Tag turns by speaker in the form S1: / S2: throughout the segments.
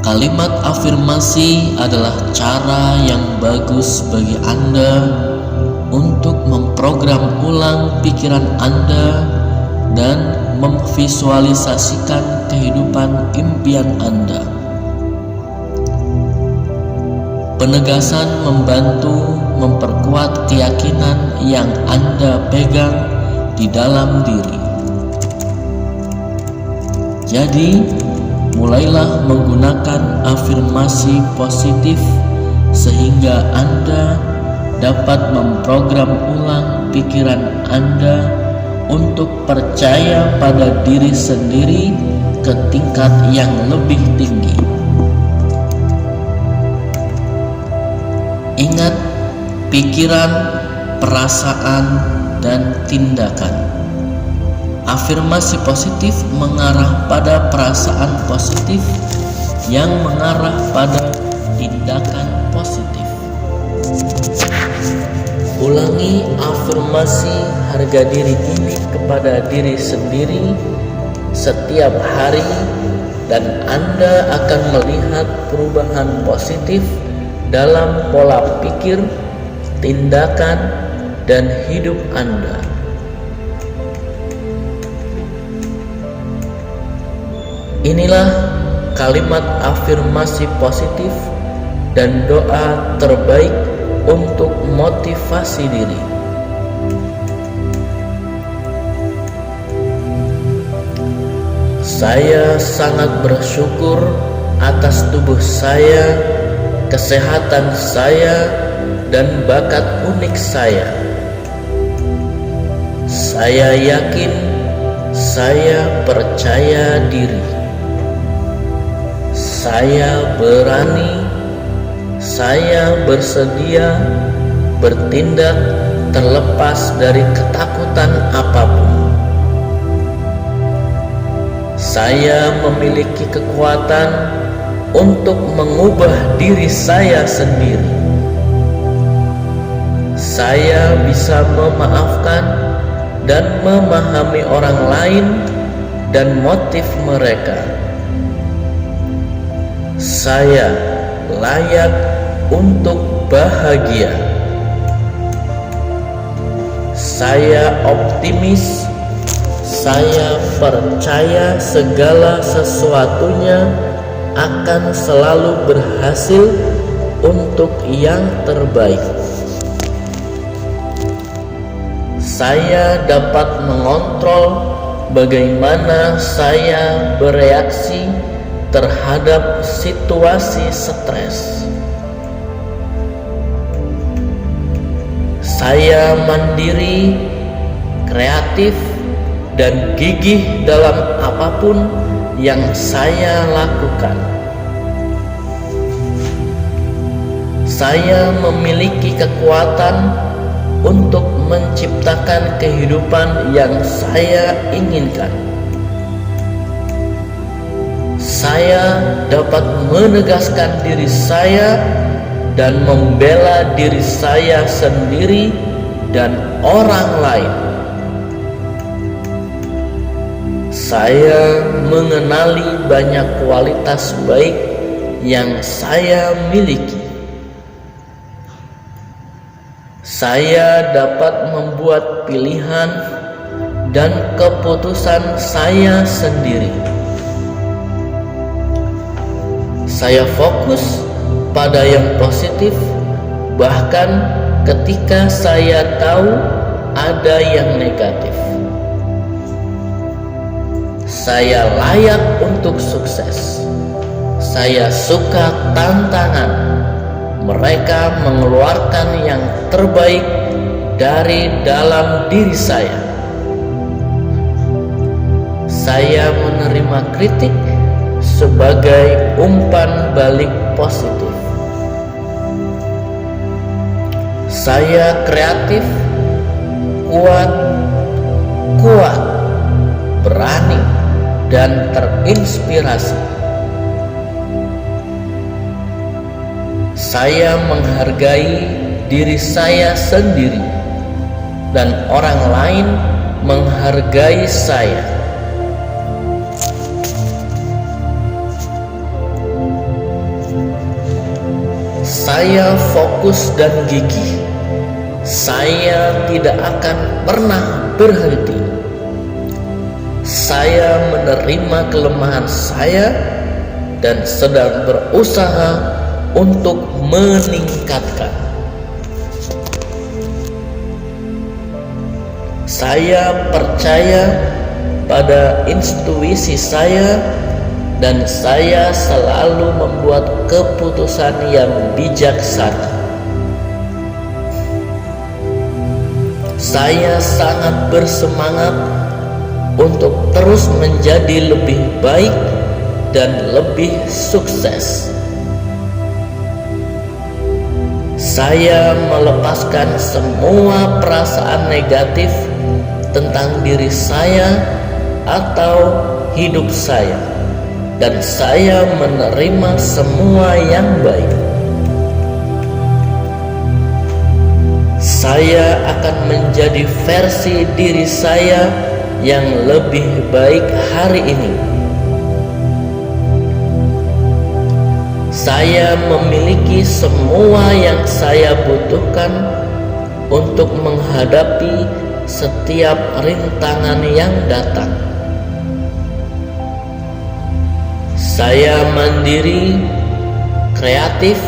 S1: Kalimat afirmasi adalah cara yang bagus bagi Anda untuk memprogram ulang pikiran Anda dan memvisualisasikan kehidupan impian Anda. Penegasan membantu memperkuat keyakinan yang Anda pegang di dalam diri. Jadi, mulailah menggunakan afirmasi positif sehingga Anda dapat memprogram ulang pikiran Anda untuk percaya pada diri sendiri ke tingkat yang lebih tinggi. Ingat, pikiran, perasaan, dan tindakan. Afirmasi positif mengarah pada perasaan positif yang mengarah pada tindakan positif. Ulangi afirmasi harga diri ini kepada diri sendiri setiap hari dan Anda akan melihat perubahan positif dalam pola pikir, tindakan, dan hidup Anda. Inilah kalimat afirmasi positif dan doa terbaik untuk motivasi diri. Saya sangat bersyukur atas tubuh saya, kesehatan saya, dan bakat unik saya. Saya yakin, saya percaya diri. Saya berani, saya bersedia bertindak terlepas dari ketakutan apapun. Saya memiliki kekuatan untuk mengubah diri saya sendiri. Saya bisa memaafkan dan memahami orang lain dan motif mereka. Saya layak untuk bahagia. Saya optimis. Saya percaya segala sesuatunya akan selalu berhasil untuk yang terbaik. Saya dapat mengontrol bagaimana saya bereaksi terhadap situasi stres. Saya mandiri, kreatif, dan gigih dalam apapun yang saya lakukan. Saya memiliki kekuatan untuk menciptakan kehidupan yang saya inginkan. Saya dapat menegaskan diri saya dan membela diri saya sendiri dan orang lain. Saya mengenali banyak kualitas baik yang saya miliki. Saya dapat membuat pilihan dan keputusan saya sendiri. Saya fokus pada yang positif, bahkan ketika saya tahu ada yang negatif. Saya layak untuk sukses. Saya suka tantangan. Mereka mengeluarkan yang terbaik dari dalam diri saya. Saya menerima kritik sebagai umpan balik positif. Saya kreatif, kuat, berani, dan terinspirasi. Saya menghargai diri saya sendiri dan orang lain menghargai saya. Saya fokus dan gigih. Saya tidak akan pernah berhenti. Saya menerima kelemahan saya dan sedang berusaha untuk meningkatkan. Saya percaya pada intuisi saya dan saya selalu membuat keputusan yang bijaksana. Saya sangat bersemangat untuk terus menjadi lebih baik dan lebih sukses. Saya melepaskan semua perasaan negatif tentang diri saya atau hidup saya, dan saya menerima semua yang baik. Saya akan menjadi versi diri saya yang lebih baik hari ini. Saya memiliki semua yang saya butuhkan untuk menghadapi setiap rintangan yang datang. Saya mandiri, kreatif,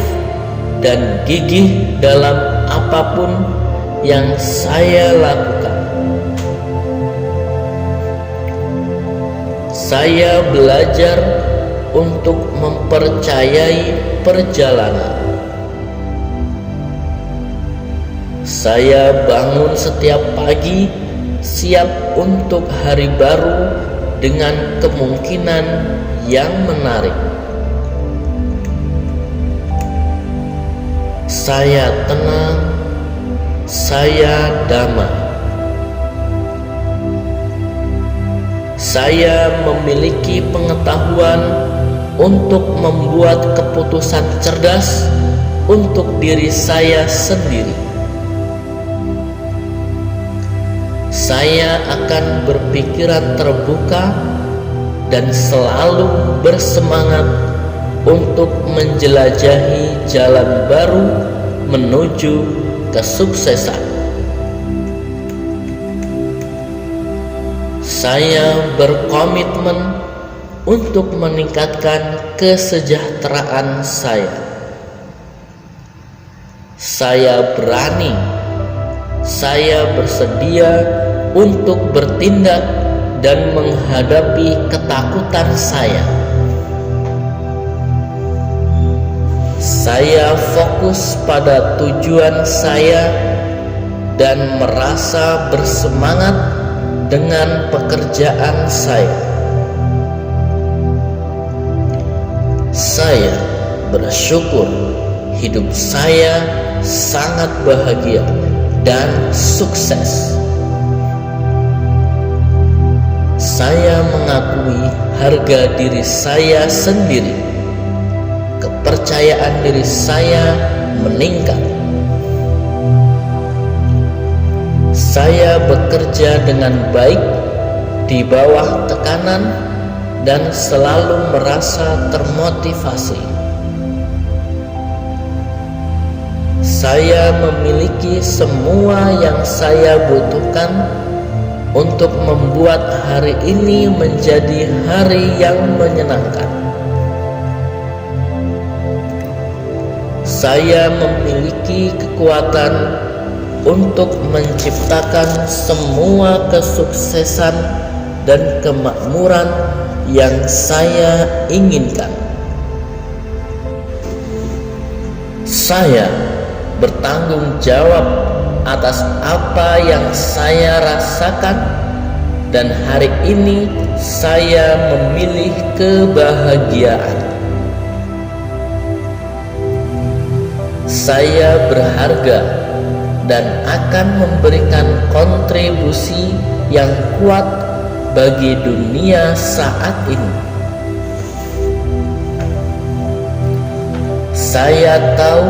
S1: dan gigih dalam apapun yang saya lakukan. Saya belajar untuk mempercayai perjalanan. Saya bangun setiap pagi siap untuk hari baru dengan kemungkinan yang menarik. Saya tenang, saya damai. Saya memiliki pengetahuan untuk membuat keputusan cerdas untuk diri saya sendiri. Saya akan berpikiran terbuka dan selalu bersemangat untuk menjelajahi jalan baru menuju kesuksesan. Saya berkomitmen untuk meningkatkan kesejahteraan saya. Saya berani, saya bersedia untuk bertindak dan menghadapi ketakutan saya. Saya fokus pada tujuan saya dan merasa bersemangat dengan pekerjaan saya. Saya bersyukur hidup saya sangat bahagia dan sukses. Saya mengakui harga diri saya sendiri. Kepercayaan diri saya meningkat. Saya bekerja dengan baik di bawah tekanan dan selalu merasa termotivasi. Saya memiliki semua yang saya butuhkan untuk membuat hari ini menjadi hari yang menyenangkan. Saya memiliki kekuatan untuk menciptakan semua kesuksesan dan kemakmuran yang saya inginkan. Saya bertanggung jawab atas apa yang saya rasakan, dan hari ini saya memilih kebahagiaan. Saya berharga dan akan memberikan kontribusi yang kuat bagi dunia saat ini. Saya tahu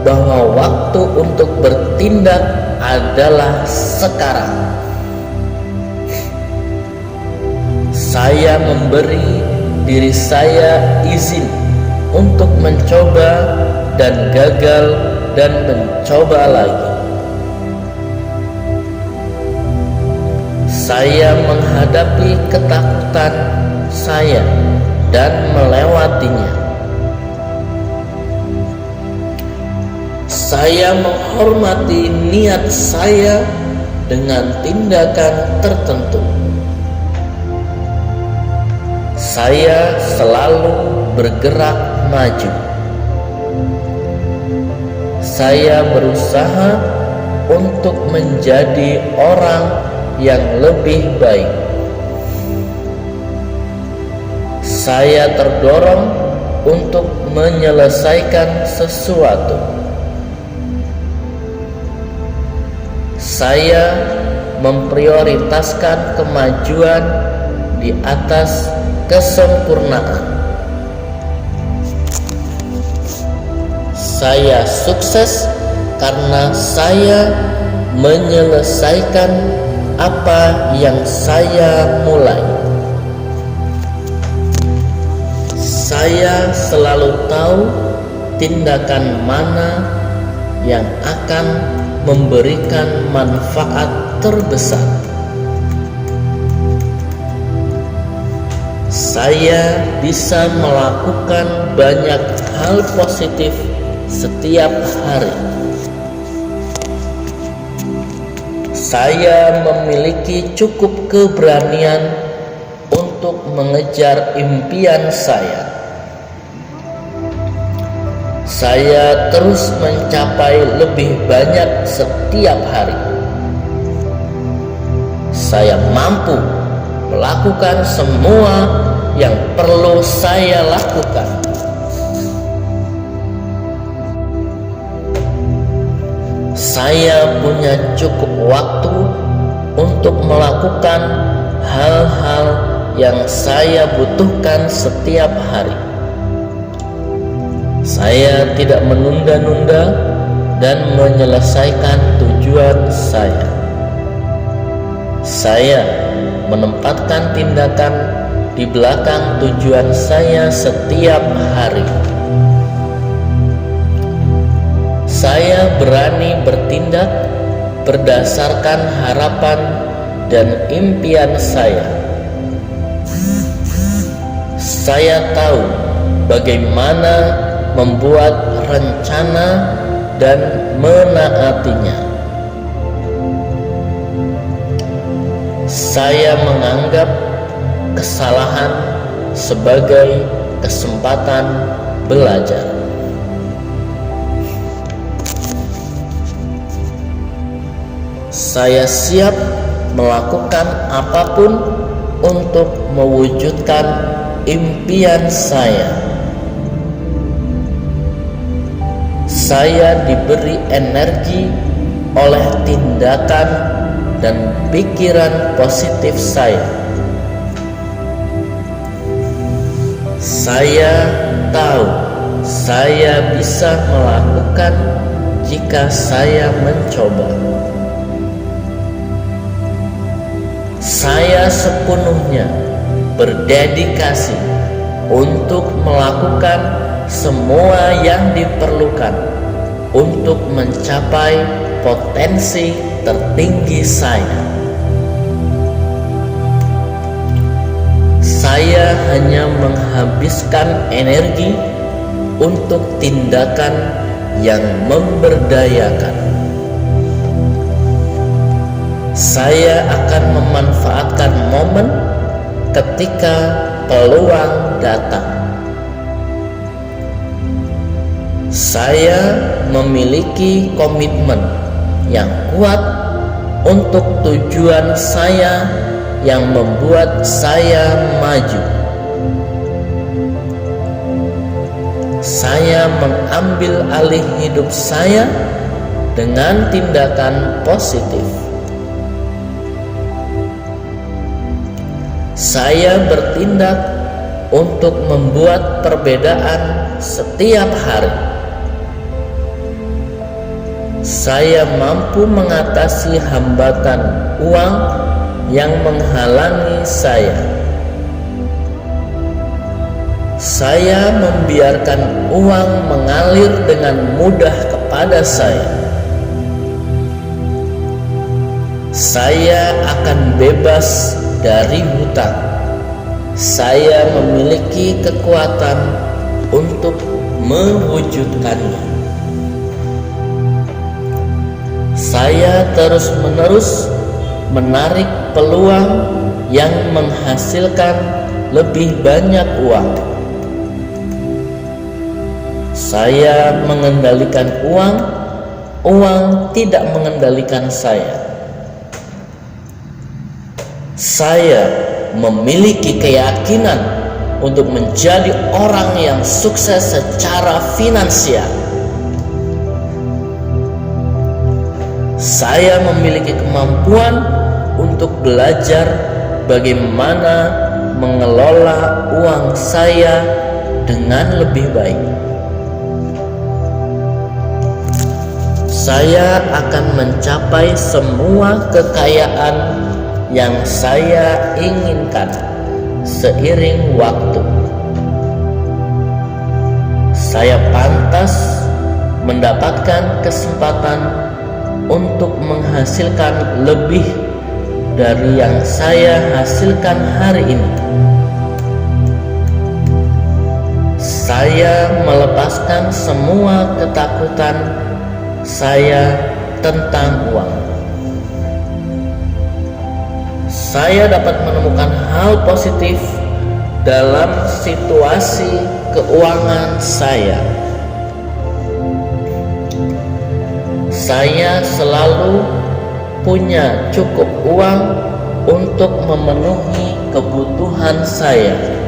S1: bahwa waktu untuk bertindak adalah sekarang. Saya memberi diri saya izin untuk mencoba dan gagal dan mencoba lagi. Saya menghadapi ketakutan saya dan melewatinya. Saya menghormati niat saya dengan tindakan tertentu. Saya selalu bergerak maju. Saya berusaha untuk menjadi orang yang lebih baik. Saya terdorong untuk menyelesaikan sesuatu. Saya memprioritaskan kemajuan di atas kesempurnaan. Saya sukses karena saya menyelesaikan apa yang saya mulai. Saya selalu tahu tindakan mana yang akan memberikan manfaat terbesar. Saya bisa melakukan banyak hal positif setiap hari. Saya memiliki cukup keberanian untuk mengejar impian saya. Saya terus mencapai lebih banyak setiap hari. Saya mampu melakukan semua yang perlu saya lakukan. Saya punya cukup waktu untuk melakukan hal-hal yang saya butuhkan setiap hari. Saya tidak menunda-nunda dan menyelesaikan tujuan saya. Saya menempatkan tindakan di belakang tujuan saya setiap hari. Saya berani bertindak berdasarkan harapan dan impian saya. Saya tahu bagaimana membuat rencana dan menaatinya. Saya menganggap kesalahan sebagai kesempatan belajar. Saya siap melakukan apapun untuk mewujudkan impian saya. Saya diberi energi oleh tindakan dan pikiran positif saya. Saya tahu saya bisa melakukan jika saya mencoba. Saya sepenuhnya berdedikasi untuk melakukan semua yang diperlukan untuk mencapai potensi tertinggi saya. Saya hanya menghabiskan energi untuk tindakan yang memberdayakan. Saya akan memanfaatkan momen ketika peluang datang. Saya memiliki komitmen yang kuat untuk tujuan saya yang membuat saya maju. Saya mengambil alih hidup saya dengan tindakan positif. Saya bertindak untuk membuat perbedaan setiap hari. Saya mampu mengatasi hambatan uang yang menghalangi saya. Saya membiarkan uang mengalir dengan mudah kepada saya. Saya akan bebas dari hutang. Saya memiliki kekuatan untuk mewujudkannya. Saya terus-menerus menarik peluang yang menghasilkan lebih banyak uang. Saya mengendalikan uang, uang tidak mengendalikan saya. Saya memiliki keyakinan untuk menjadi orang yang sukses secara finansial. Saya memiliki kemampuan untuk belajar bagaimana mengelola uang saya dengan lebih baik. Saya akan mencapai semua kekayaan yang saya inginkan seiring waktu. Saya pantas mendapatkan kesempatan untuk menghasilkan lebih dari yang saya hasilkan hari ini. Saya melepaskan semua ketakutan saya tentang uang. Saya dapat menemukan hal positif dalam situasi keuangan saya. Saya selalu punya cukup uang untuk memenuhi kebutuhan saya.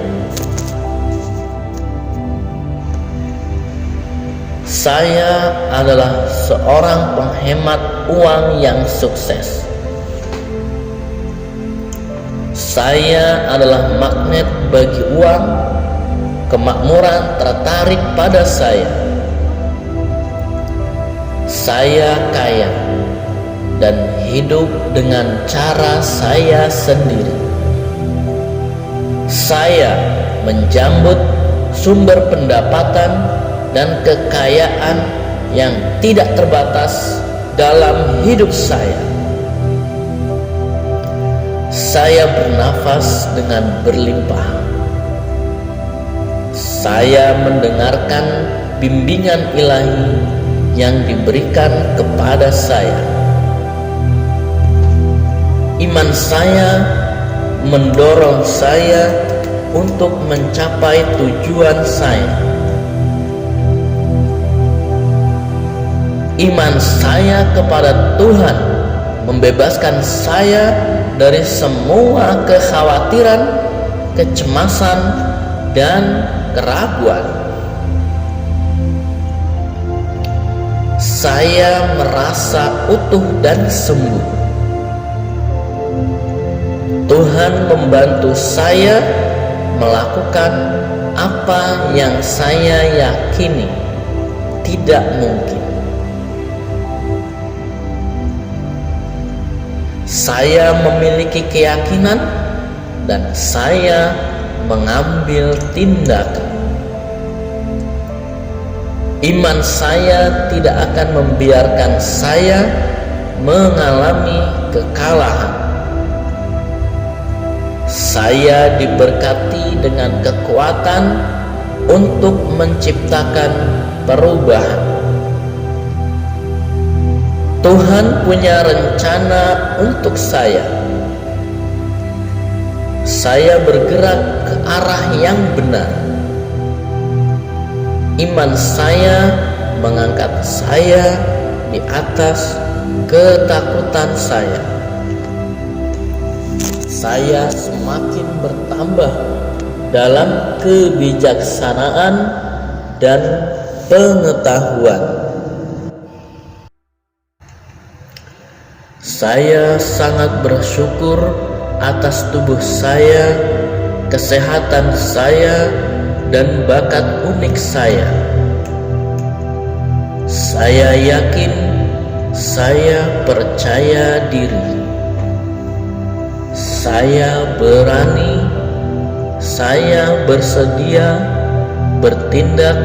S1: Saya adalah seorang penghemat uang yang sukses. Saya adalah magnet bagi uang. Kemakmuran tertarik pada saya. Saya kaya dan hidup dengan cara saya sendiri. Saya menjambut sumber pendapatan dan kekayaan yang tidak terbatas dalam hidup saya. Saya bernafas dengan berlimpah. Saya mendengarkan bimbingan ilahi yang diberikan kepada saya. Iman saya mendorong saya untuk mencapai tujuan saya. Iman saya kepada Tuhan membebaskan saya dari semua kekhawatiran, kecemasan, dan keraguan. Saya merasa utuh dan sembuh. Tuhan membantu saya melakukan apa yang saya yakini tidak mungkin. Saya memiliki keyakinan dan saya mengambil tindakan. Iman saya tidak akan membiarkan saya mengalami kekalahan. Saya diberkati dengan kekuatan untuk menciptakan perubahan. Tuhan punya rencana untuk saya. Saya bergerak ke arah yang benar. Iman saya mengangkat saya di atas ketakutan saya. Saya semakin bertambah dalam kebijaksanaan dan pengetahuan. Saya sangat bersyukur atas tubuh saya, kesehatan saya, dan bakat unik saya. Saya yakin, saya percaya diri. Saya berani, saya bersedia, bertindak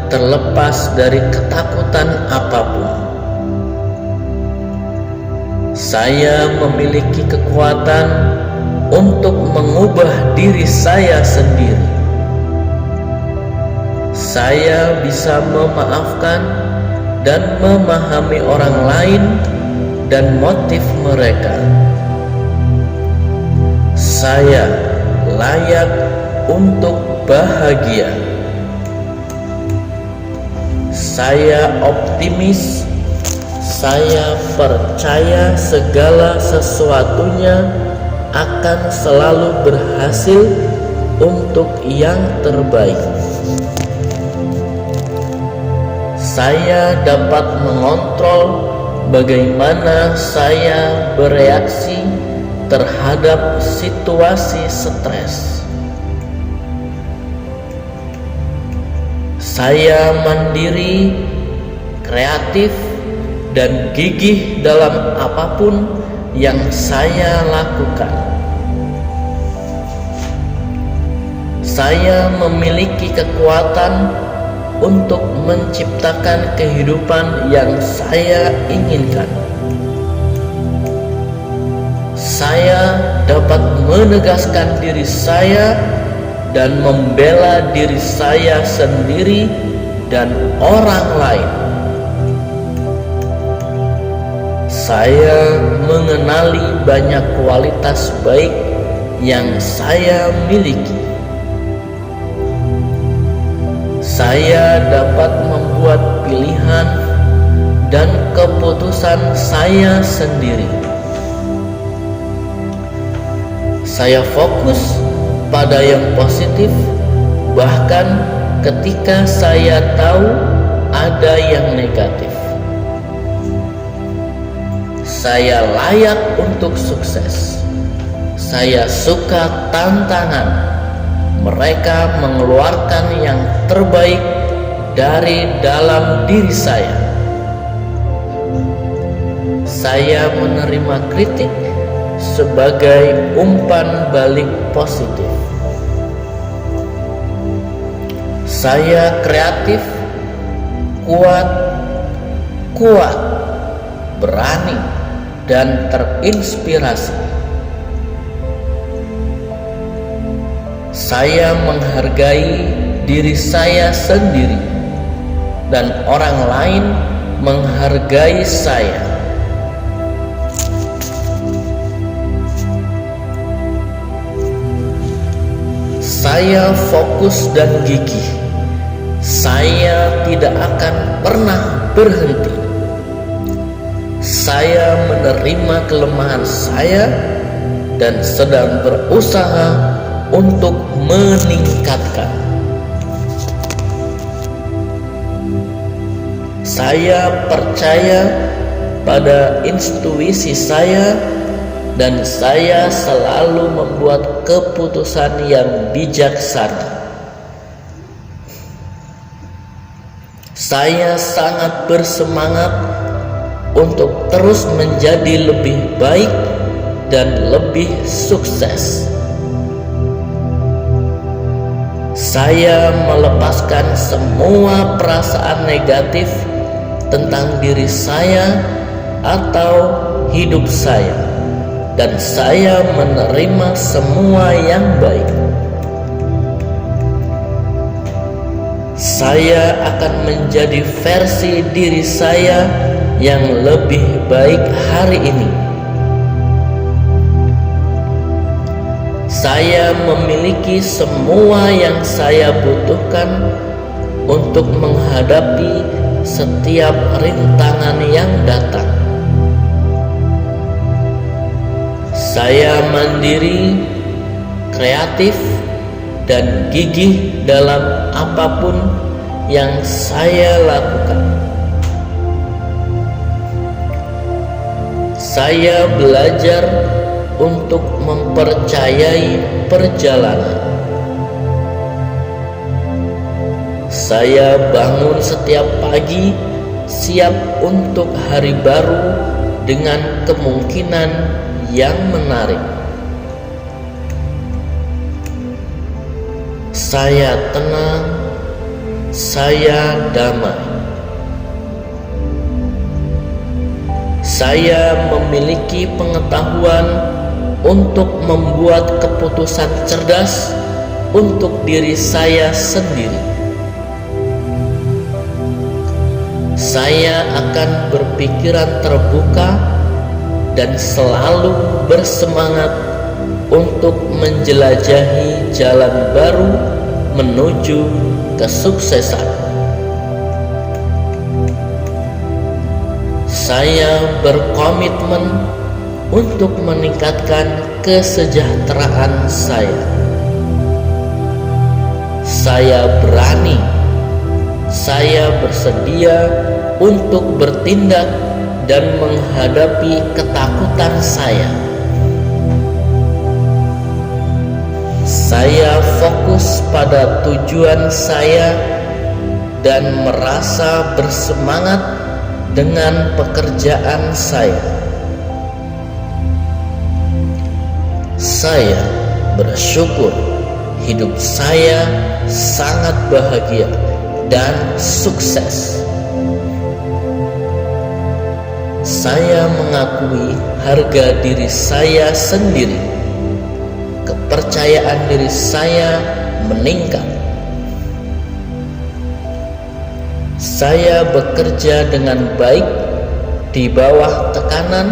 S1: terlepas dari ketakutan apapun. Saya memiliki kekuatan untuk mengubah diri saya sendiri. Saya bisa memaafkan dan memahami orang lain dan motif mereka. Saya layak untuk bahagia. Saya optimis. Saya percaya segala sesuatunya akan selalu berhasil untuk yang terbaik. Saya dapat mengontrol bagaimana saya bereaksi terhadap situasi stres. Saya mandiri, kreatif, dan gigih dalam apapun yang saya lakukan. Saya memiliki kekuatan untuk menciptakan kehidupan yang saya inginkan. Saya dapat menegaskan diri saya dan membela diri saya sendiri dan orang lain. Saya mengenali banyak kualitas baik yang saya miliki. Saya dapat membuat pilihan dan keputusan saya sendiri. Saya fokus pada yang positif, bahkan ketika saya tahu ada yang negatif. Saya layak untuk sukses. Saya suka tantangan. Mereka mengeluarkan yang terbaik dari dalam diri saya. Saya menerima kritik sebagai umpan balik positif. Saya kreatif, kuat, berani, dan terinspirasi. Saya menghargai diri saya sendiri dan orang lain menghargai saya. Saya fokus dan gigih. Saya tidak akan pernah berhenti. Saya menerima kelemahan saya dan sedang berusaha untuk meningkatkan. Saya percaya pada intuisi saya dan saya selalu membuat keputusan yang bijaksana. Saya sangat bersemangat untuk terus menjadi lebih baik dan lebih sukses. Saya melepaskan semua perasaan negatif tentang diri saya atau hidup saya, dan saya menerima semua yang baik. Saya akan menjadi versi diri saya yang lebih baik hari ini. Saya memiliki semua yang saya butuhkan untuk menghadapi setiap rintangan yang datang. Saya mandiri, kreatif, dan gigih dalam apapun yang saya lakukan. Saya belajar untuk mempercayai perjalanan. Saya bangun setiap pagi siap untuk hari baru dengan kemungkinan yang menarik. Saya tenang, saya damai. Saya memiliki pengetahuan untuk membuat keputusan cerdas untuk diri saya sendiri. Saya akan berpikiran terbuka dan selalu bersemangat untuk menjelajahi jalan baru menuju kesuksesan. Saya berkomitmen untuk meningkatkan kesejahteraan saya. Saya berani, saya bersedia untuk bertindak dan menghadapi ketakutan saya. Saya fokus pada tujuan saya dan merasa bersemangat dengan pekerjaan saya. Saya bersyukur hidup saya sangat bahagia dan sukses. Saya mengakui harga diri saya sendiri. Kepercayaan diri saya meningkat. Saya bekerja dengan baik di bawah tekanan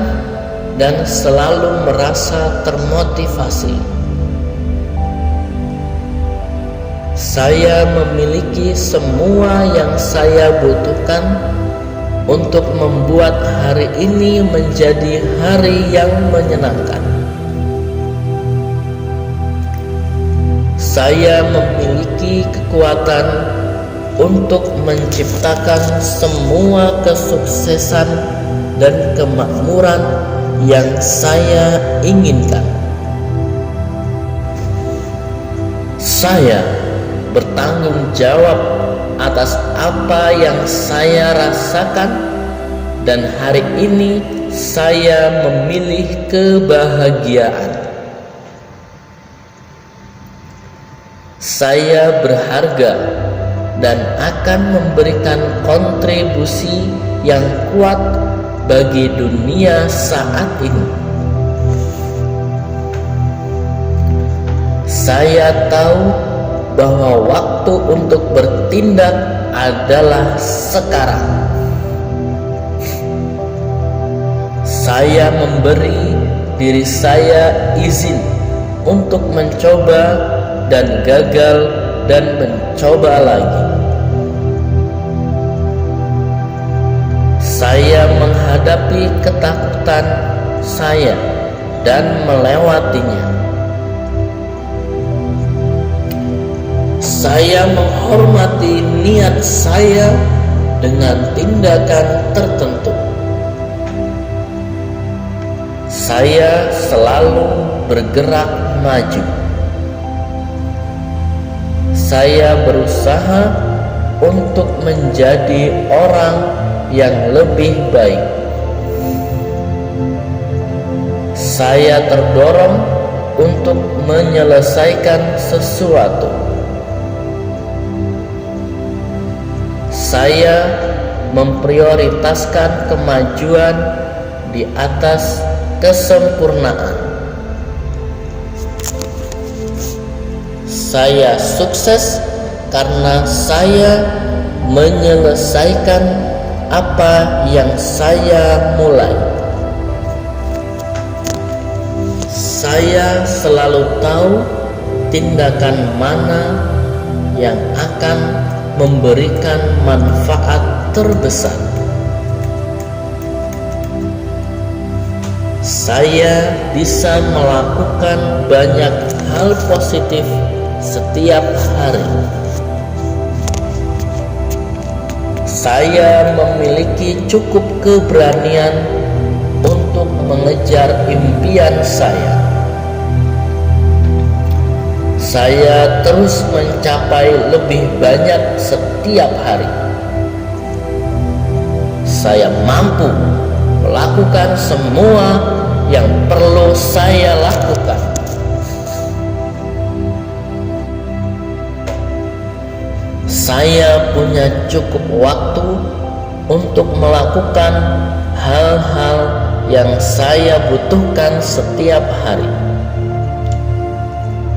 S1: dan selalu merasa termotivasi. Saya memiliki semua yang saya butuhkan untuk membuat hari ini menjadi hari yang menyenangkan. Saya memiliki kekuatan untuk menciptakan semua kesuksesan dan kemakmuran yang saya inginkan. Saya bertanggung jawab atas apa yang saya rasakan, dan hari ini saya memilih kebahagiaan. Saya berharga dan akan memberikan kontribusi yang kuat bagi dunia saat ini. Saya tahu bahwa waktu untuk bertindak adalah sekarang. Saya memberi diri saya izin untuk mencoba dan gagal dan mencoba lagi. Saya menghadapi ketakutan saya dan melewatinya. Saya menghormati niat saya dengan tindakan tertentu. Saya selalu bergerak maju. Saya berusaha untuk menjadi orang yang lebih baik. Saya terdorong untuk menyelesaikan sesuatu. Saya memprioritaskan kemajuan di atas kesempurnaan. Saya sukses karena saya menyelesaikan apa yang saya mulai. Saya selalu tahu tindakan mana yang akan memberikan manfaat terbesar. Saya bisa melakukan banyak hal positif setiap hari. Saya memiliki cukup keberanian untuk mengejar impian saya. Saya terus mencapai lebih banyak setiap hari. Saya mampu melakukan semua yang perlu saya lakukan. Saya punya cukup waktu untuk melakukan hal-hal yang saya butuhkan setiap hari.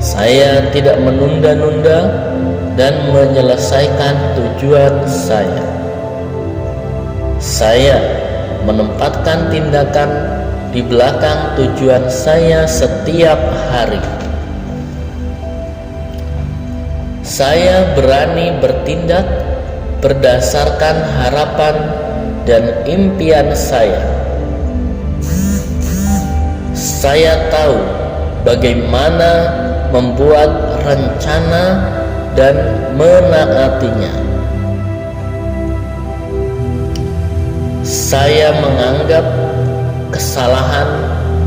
S1: Saya tidak menunda-nunda dan menyelesaikan tujuan saya. Saya menempatkan tindakan di belakang tujuan saya setiap hari. Saya berani bertindak berdasarkan harapan dan impian saya. Saya tahu bagaimana membuat rencana dan menaatinya. Saya menganggap kesalahan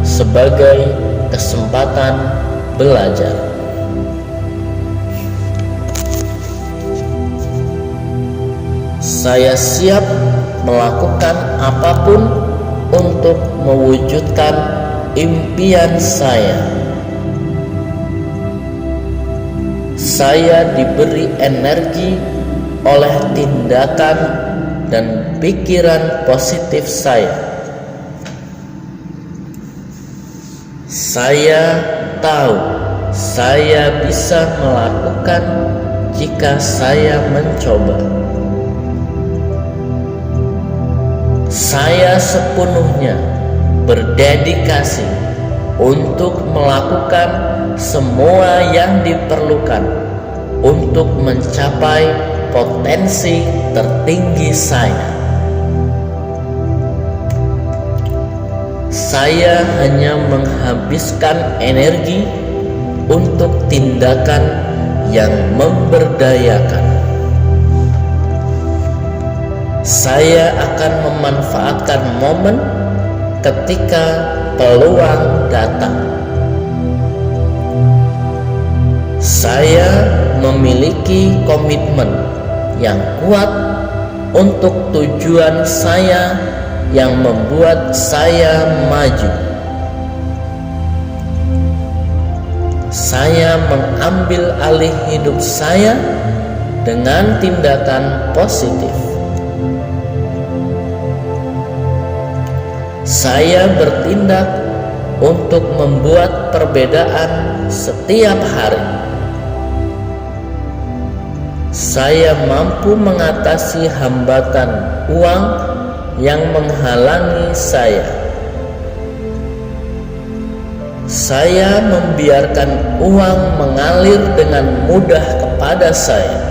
S1: sebagai kesempatan belajar. Saya siap melakukan apapun untuk mewujudkan impian saya. Saya diberi energi oleh tindakan dan pikiran positif saya. Saya tahu saya bisa melakukan jika saya mencoba. Saya sepenuhnya berdedikasi untuk melakukan semua yang diperlukan untuk mencapai potensi tertinggi saya. Saya hanya menghabiskan energi untuk tindakan yang memberdayakan. Saya akan memanfaatkan momen ketika peluang datang. Saya memiliki komitmen yang kuat untuk tujuan saya yang membuat saya maju. Saya mengambil alih hidup saya dengan tindakan positif. Saya bertindak untuk membuat perbedaan setiap hari. Saya mampu mengatasi hambatan uang yang menghalangi saya. Saya membiarkan uang mengalir dengan mudah kepada saya.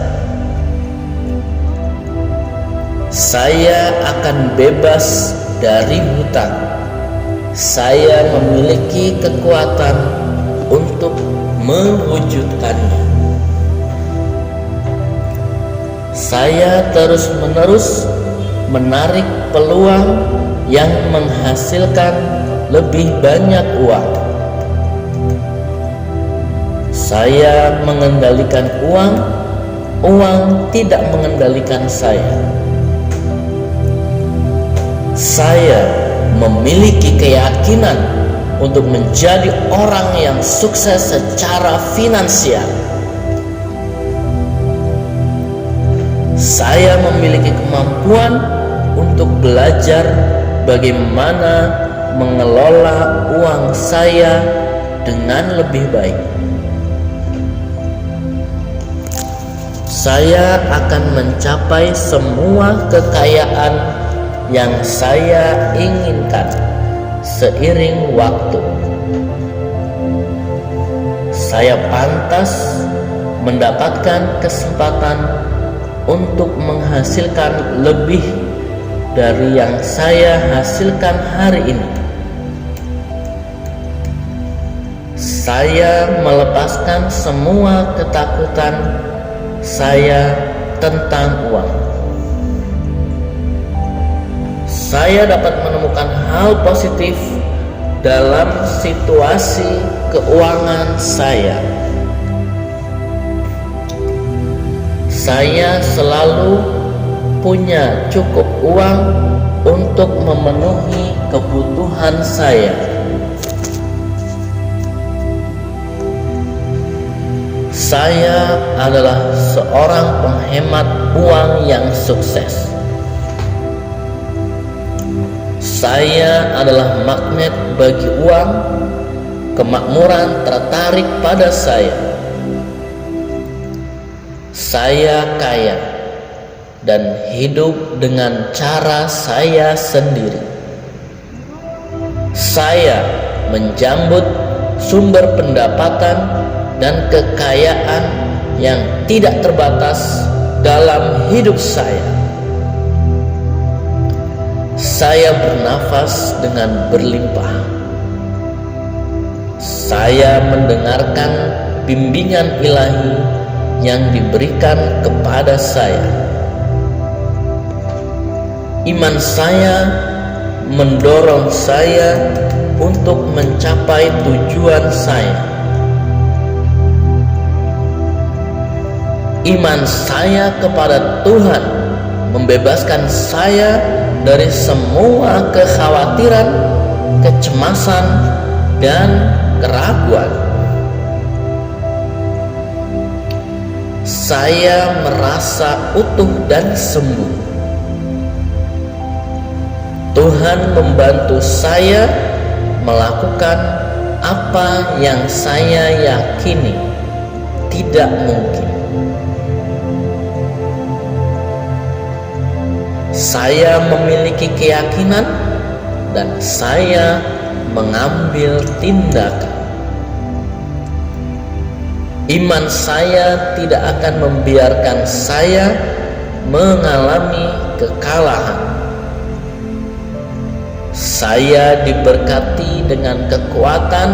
S1: Saya akan bebas dari hutang. Saya memiliki kekuatan untuk mewujudkannya. Saya terus-menerus menarik peluang yang menghasilkan lebih banyak uang. Saya mengendalikan uang, uang tidak mengendalikan saya. Saya memiliki keyakinan untuk menjadi orang yang sukses secara finansial. Saya memiliki kemampuan untuk belajar bagaimana mengelola uang saya dengan lebih baik. Saya akan mencapai semua kekayaan yang saya inginkan seiring waktu. Saya pantas mendapatkan kesempatan untuk menghasilkan lebih dari yang saya hasilkan hari ini. Saya melepaskan semua ketakutan saya tentang uang. Saya dapat menemukan hal positif dalam situasi keuangan saya. Saya selalu punya cukup uang untuk memenuhi kebutuhan saya. Saya adalah seorang penghemat uang yang sukses. Saya adalah magnet bagi uang. Kemakmuran tertarik pada saya. Saya kaya dan hidup dengan cara saya sendiri. Saya menjambut sumber pendapatan dan kekayaan yang tidak terbatas dalam hidup saya. Saya bernafas dengan berlimpah. Saya mendengarkan bimbingan ilahi yang diberikan kepada saya. Iman saya mendorong saya untuk mencapai tujuan saya. Iman saya kepada Tuhan membebaskan saya dari semua kekhawatiran, kecemasan, dan keraguan. Saya merasa utuh dan sembuh. Tuhan membantu saya melakukan apa yang saya yakini tidak mungkin. Saya memiliki keyakinan dan saya mengambil tindakan. Iman saya tidak akan membiarkan saya mengalami kekalahan. Saya diberkati dengan kekuatan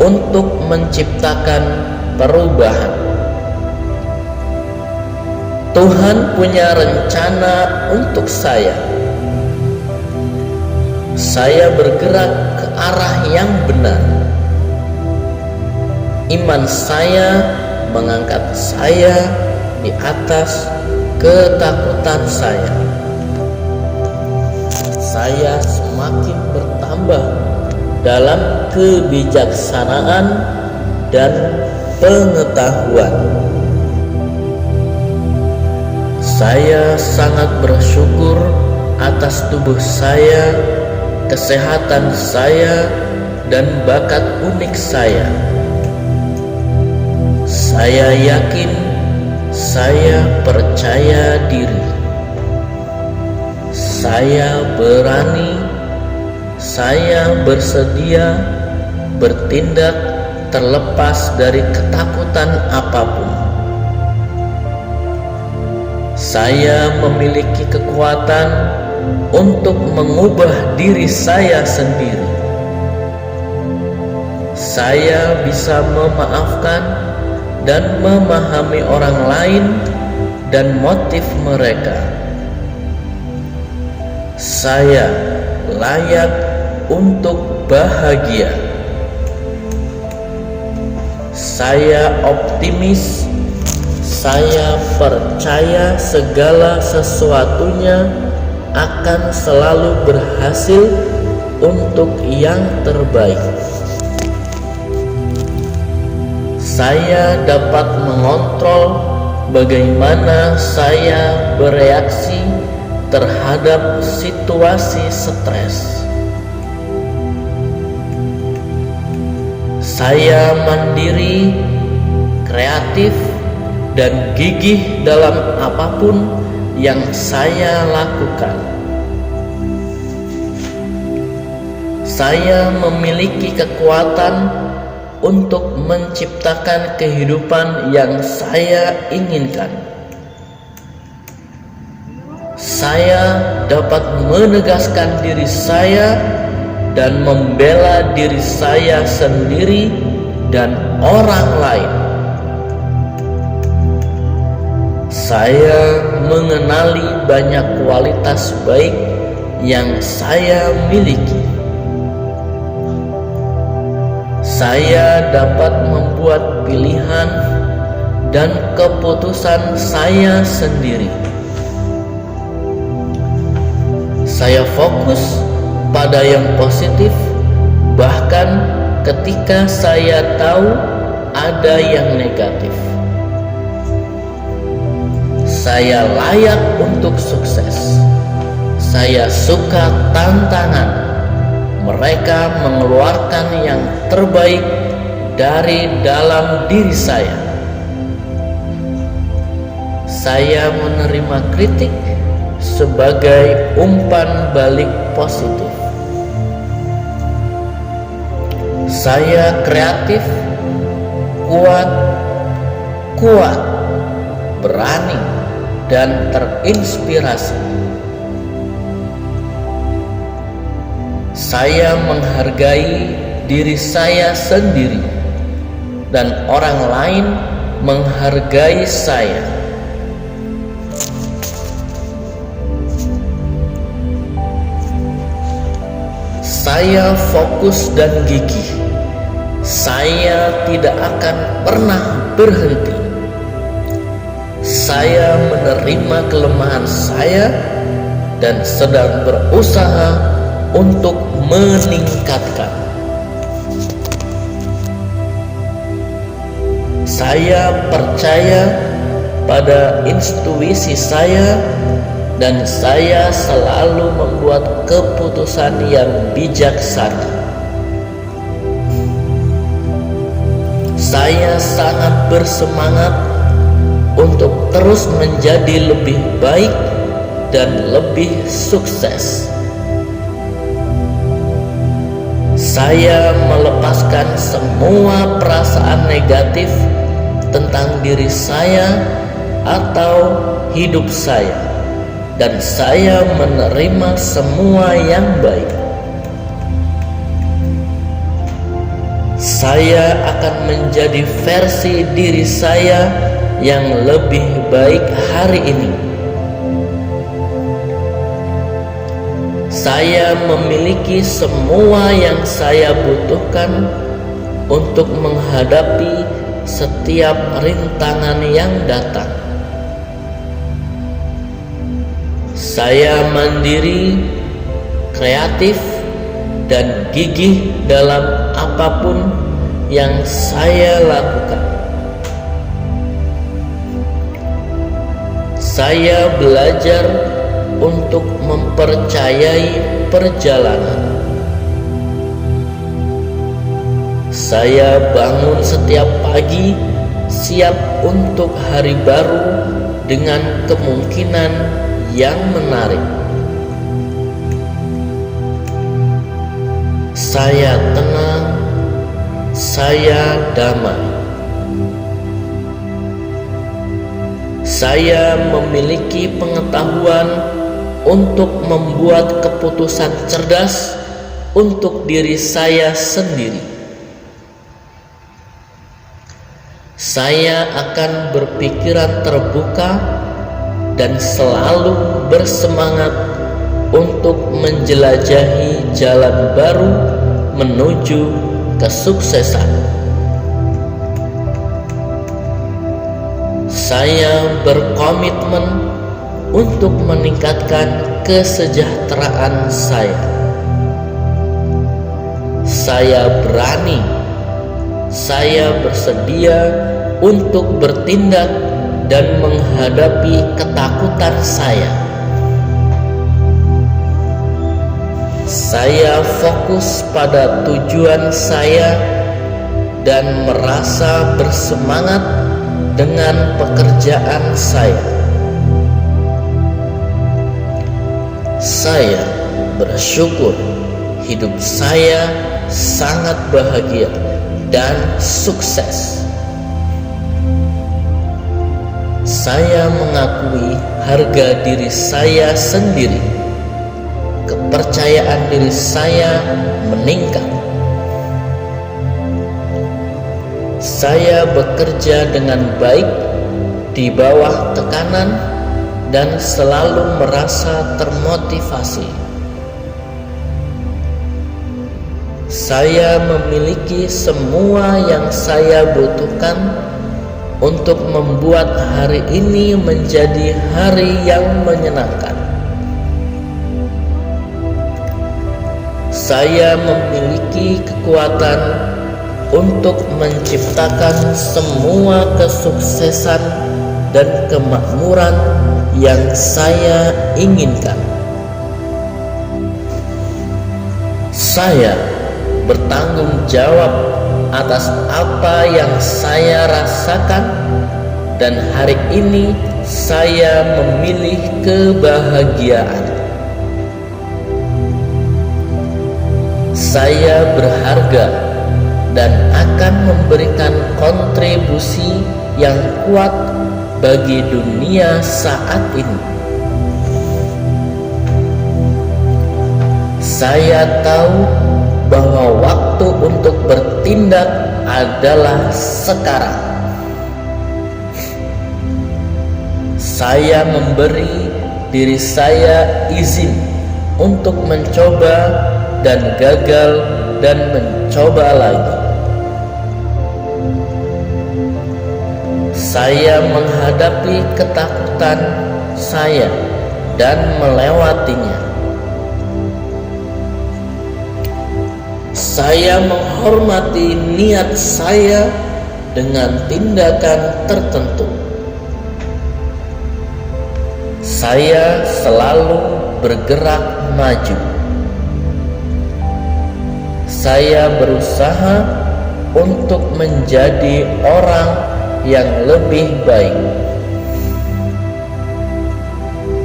S1: untuk menciptakan perubahan. Tuhan punya rencana untuk saya. Saya bergerak ke arah yang benar. Iman saya mengangkat saya di atas ketakutan saya. Saya semakin bertambah dalam kebijaksanaan dan pengetahuan. Saya sangat bersyukur atas tubuh saya, kesehatan saya, dan bakat unik saya. Saya yakin, saya percaya diri. Saya berani, saya bersedia bertindak terlepas dari ketakutan apapun. Saya memiliki kekuatan untuk mengubah diri saya sendiri. Saya bisa memaafkan dan memahami orang lain dan motif mereka. Saya layak untuk bahagia. Saya optimis. Saya percaya segala sesuatunya akan selalu berhasil untuk yang terbaik. Saya dapat mengontrol bagaimana saya bereaksi terhadap situasi stres. Saya mandiri, kreatif, dan gigih dalam apapun yang saya lakukan. Saya memiliki kekuatan untuk menciptakan kehidupan yang saya inginkan. Saya dapat menegaskan diri saya dan membela diri saya sendiri dan orang lain. Saya mengenali banyak kualitas baik yang saya miliki. Saya dapat membuat pilihan dan keputusan saya sendiri. Saya fokus pada yang positif, bahkan ketika saya tahu ada yang negatif. Saya layak untuk sukses. Saya suka tantangan. Mereka mengeluarkan yang terbaik dari dalam diri saya. Saya menerima kritik sebagai umpan balik positif. Saya kreatif, kuat, berani, dan terinspirasi. Saya menghargai diri saya sendiri, dan orang lain menghargai saya. Saya fokus dan gigih. Saya tidak akan pernah berhenti. Saya menerima kelemahan saya dan sedang berusaha untuk meningkatkan. Saya percaya pada intuisi saya dan saya selalu membuat keputusan yang bijaksana. Saya sangat bersemangat untuk terus menjadi lebih baik dan lebih sukses. Saya melepaskan semua perasaan negatif tentang diri saya atau hidup saya, dan saya menerima semua yang baik. Saya akan menjadi versi diri saya yang lebih baik hari ini. Saya memiliki semua yang saya butuhkan untuk menghadapi setiap rintangan yang datang. Saya mandiri, kreatif, dan gigih dalam apapun yang saya lakukan. Saya belajar untuk mempercayai perjalanan. Saya bangun setiap pagi siap untuk hari baru dengan kemungkinan yang menarik. Saya tenang, saya damai. Saya memiliki pengetahuan untuk membuat keputusan cerdas untuk diri saya sendiri. Saya akan berpikiran terbuka dan selalu bersemangat untuk menjelajahi jalan baru menuju kesuksesan. Saya berkomitmen untuk meningkatkan kesejahteraan saya. Saya berani, saya bersedia untuk bertindak dan menghadapi ketakutan saya. Saya fokus pada tujuan saya dan merasa bersemangat dengan pekerjaan saya. Saya bersyukur hidup saya sangat bahagia dan sukses. Saya mengakui harga diri saya sendiri. Kepercayaan diri saya meningkat. Saya bekerja dengan baik di bawah tekanan dan selalu merasa termotivasi. Saya memiliki semua yang saya butuhkan untuk membuat hari ini menjadi hari yang menyenangkan. Saya memiliki kekuatan untuk menciptakan semua kesuksesan dan kemakmuran yang saya inginkan. Saya bertanggung jawab atas apa yang saya rasakan, dan hari ini saya memilih kebahagiaan. Saya berharga dan akan memberikan kontribusi yang kuat bagi dunia saat ini. Saya tahu bahwa waktu untuk bertindak adalah sekarang. Saya memberi diri saya izin untuk mencoba dan gagal dan mencoba lagi. Saya menghadapi ketakutan saya dan melewatinya. Saya menghormati niat saya dengan tindakan tertentu. Saya selalu bergerak maju. Saya berusaha untuk menjadi orang yang lebih baik.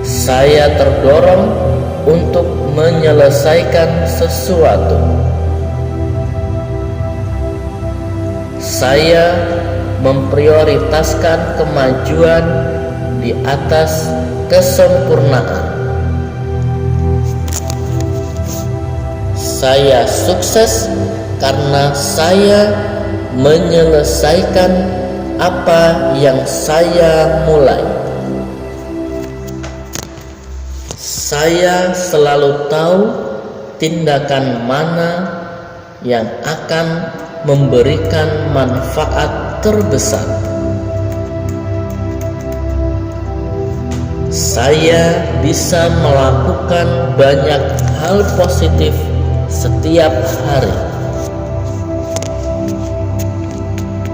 S1: Saya terdorong untuk menyelesaikan sesuatu. Saya memprioritaskan kemajuan di atas kesempurnaan. Saya sukses karena saya menyelesaikan apa yang saya mulai. Saya selalu tahu tindakan mana yang akan memberikan manfaat terbesar. Saya bisa melakukan banyak hal positif setiap hari.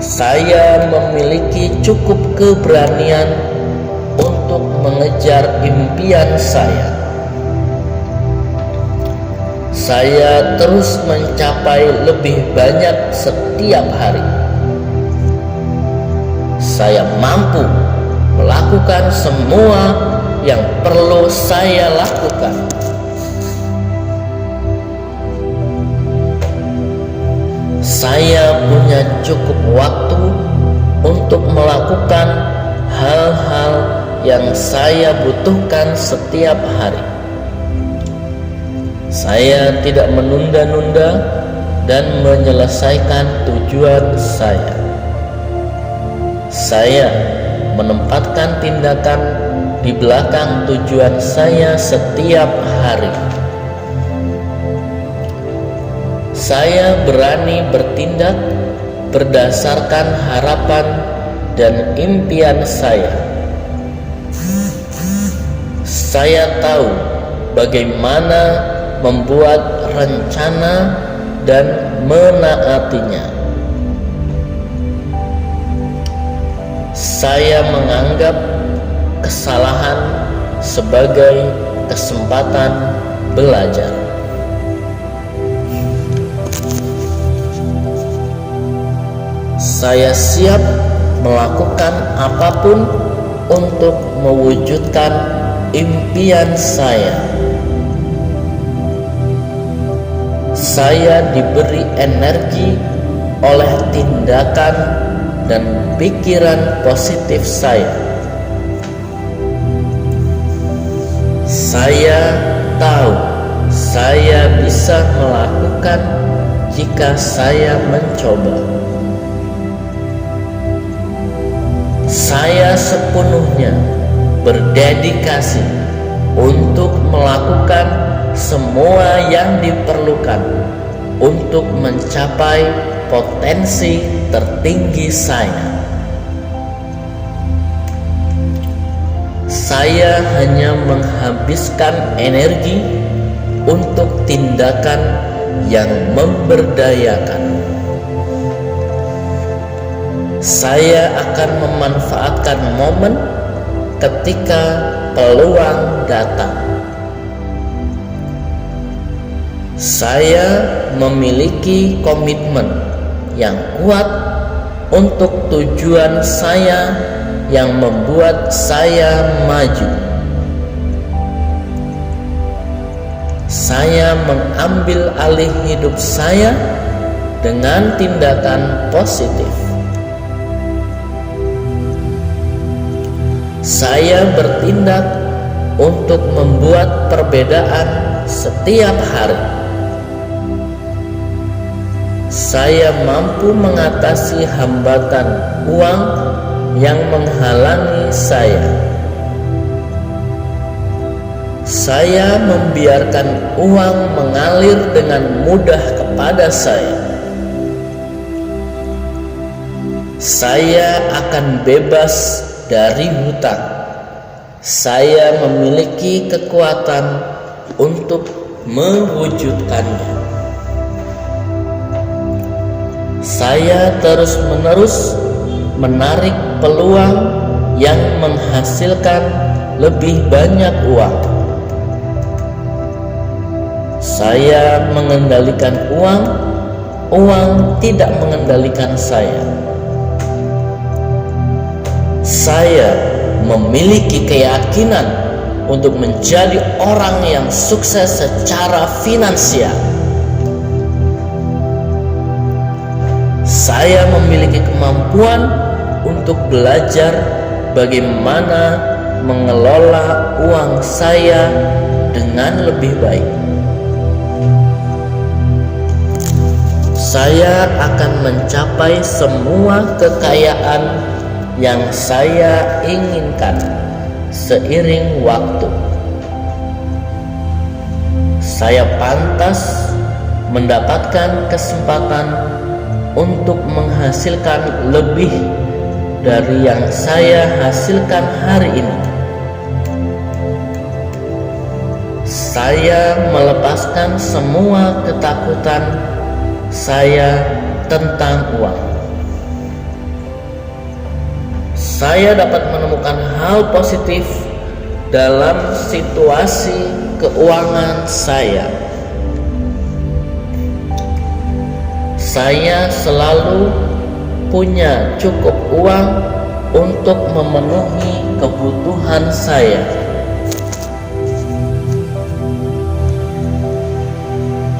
S1: Saya memiliki cukup keberanian untuk mengejar impian saya. Saya terus mencapai lebih banyak setiap hari. Saya mampu melakukan semua yang perlu saya lakukan. Saya punya cukup waktu untuk melakukan hal-hal yang saya butuhkan setiap hari. Saya tidak menunda-nunda dan menyelesaikan tujuan saya. Saya menempatkan tindakan di belakang tujuan saya setiap hari. Saya berani bertindak berdasarkan harapan dan impian saya. Saya tahu bagaimana membuat rencana dan menaatinya. Saya menganggap kesalahan sebagai kesempatan belajar. Saya siap melakukan apapun untuk mewujudkan impian saya. Saya diberi energi oleh tindakan dan pikiran positif saya. Saya tahu saya bisa melakukan jika saya mencoba. Saya sepenuhnya berdedikasi untuk melakukan semua yang diperlukan untuk mencapai potensi tertinggi saya. Saya hanya menghabiskan energi untuk tindakan yang memberdayakan. Saya akan memanfaatkan momen ketika peluang datang. Saya memiliki komitmen yang kuat untuk tujuan saya yang membuat saya maju. Saya mengambil alih hidup saya dengan tindakan positif. Saya bertindak untuk membuat perbedaan setiap hari. Saya mampu mengatasi hambatan uang yang menghalangi saya. Saya membiarkan uang mengalir dengan mudah kepada saya. Saya akan bebas dari hutang. Saya memiliki kekuatan untuk mewujudkannya. Saya terus-menerus menarik peluang yang menghasilkan lebih banyak uang. Saya mengendalikan uang, uang tidak mengendalikan saya. Saya memiliki keyakinan untuk menjadi orang yang sukses secara finansial. Saya memiliki kemampuan untuk belajar bagaimana mengelola uang saya dengan lebih baik. Saya akan mencapai semua kekayaan yang saya inginkan seiring waktu. Saya pantas mendapatkan kesempatan untuk menghasilkan lebih dari yang saya hasilkan hari ini. Saya melepaskan semua ketakutan saya tentang uang. Saya dapat menemukan hal positif dalam situasi keuangan saya. Saya selalu punya cukup uang untuk memenuhi kebutuhan saya.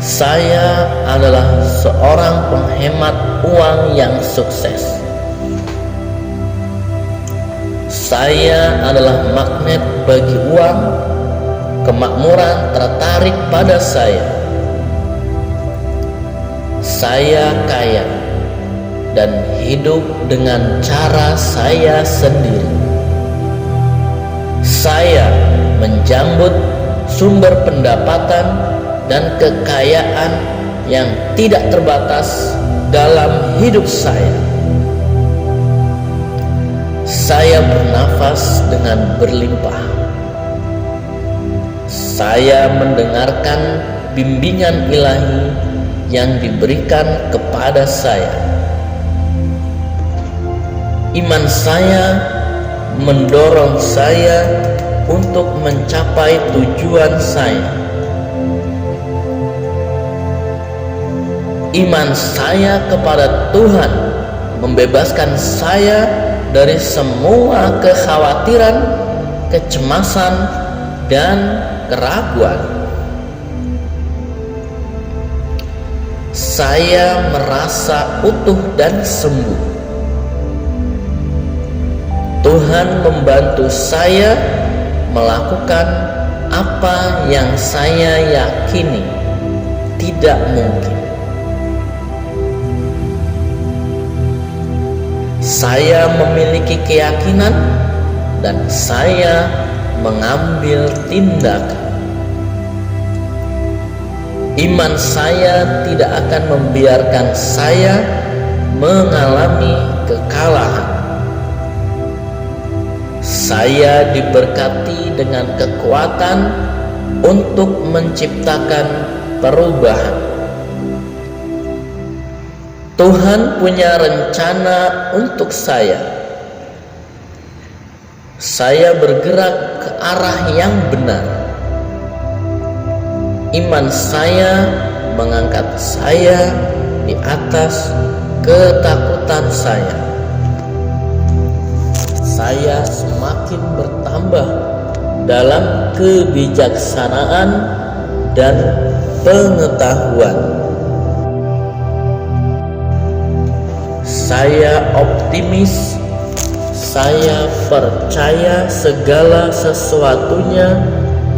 S1: Saya adalah seorang penghemat uang yang sukses. Saya adalah magnet bagi uang. Kemakmuran tertarik pada saya. Saya kaya dan hidup dengan cara saya sendiri. Saya menjambut sumber pendapatan dan kekayaan yang tidak terbatas dalam hidup saya. Saya bernafas dengan berlimpah. Saya mendengarkan bimbingan ilahi yang diberikan kepada saya. Iman saya mendorong saya untuk mencapai tujuan saya. Iman saya kepada Tuhan membebaskan saya dari semua kekhawatiran, kecemasan, dan keraguan. Saya merasa utuh dan sembuh. Tuhan membantu saya melakukan apa yang saya yakini tidak mungkin. Saya memiliki keyakinan dan saya mengambil tindakan. Iman saya tidak akan membiarkan saya mengalami kekalahan. Saya diberkati dengan kekuatan untuk menciptakan perubahan. Tuhan punya rencana untuk saya. Saya bergerak ke arah yang benar. Iman saya mengangkat saya di atas ketakutan saya. Saya semakin bertambah dalam kebijaksanaan dan pengetahuan. Saya optimis. Saya percaya segala sesuatunya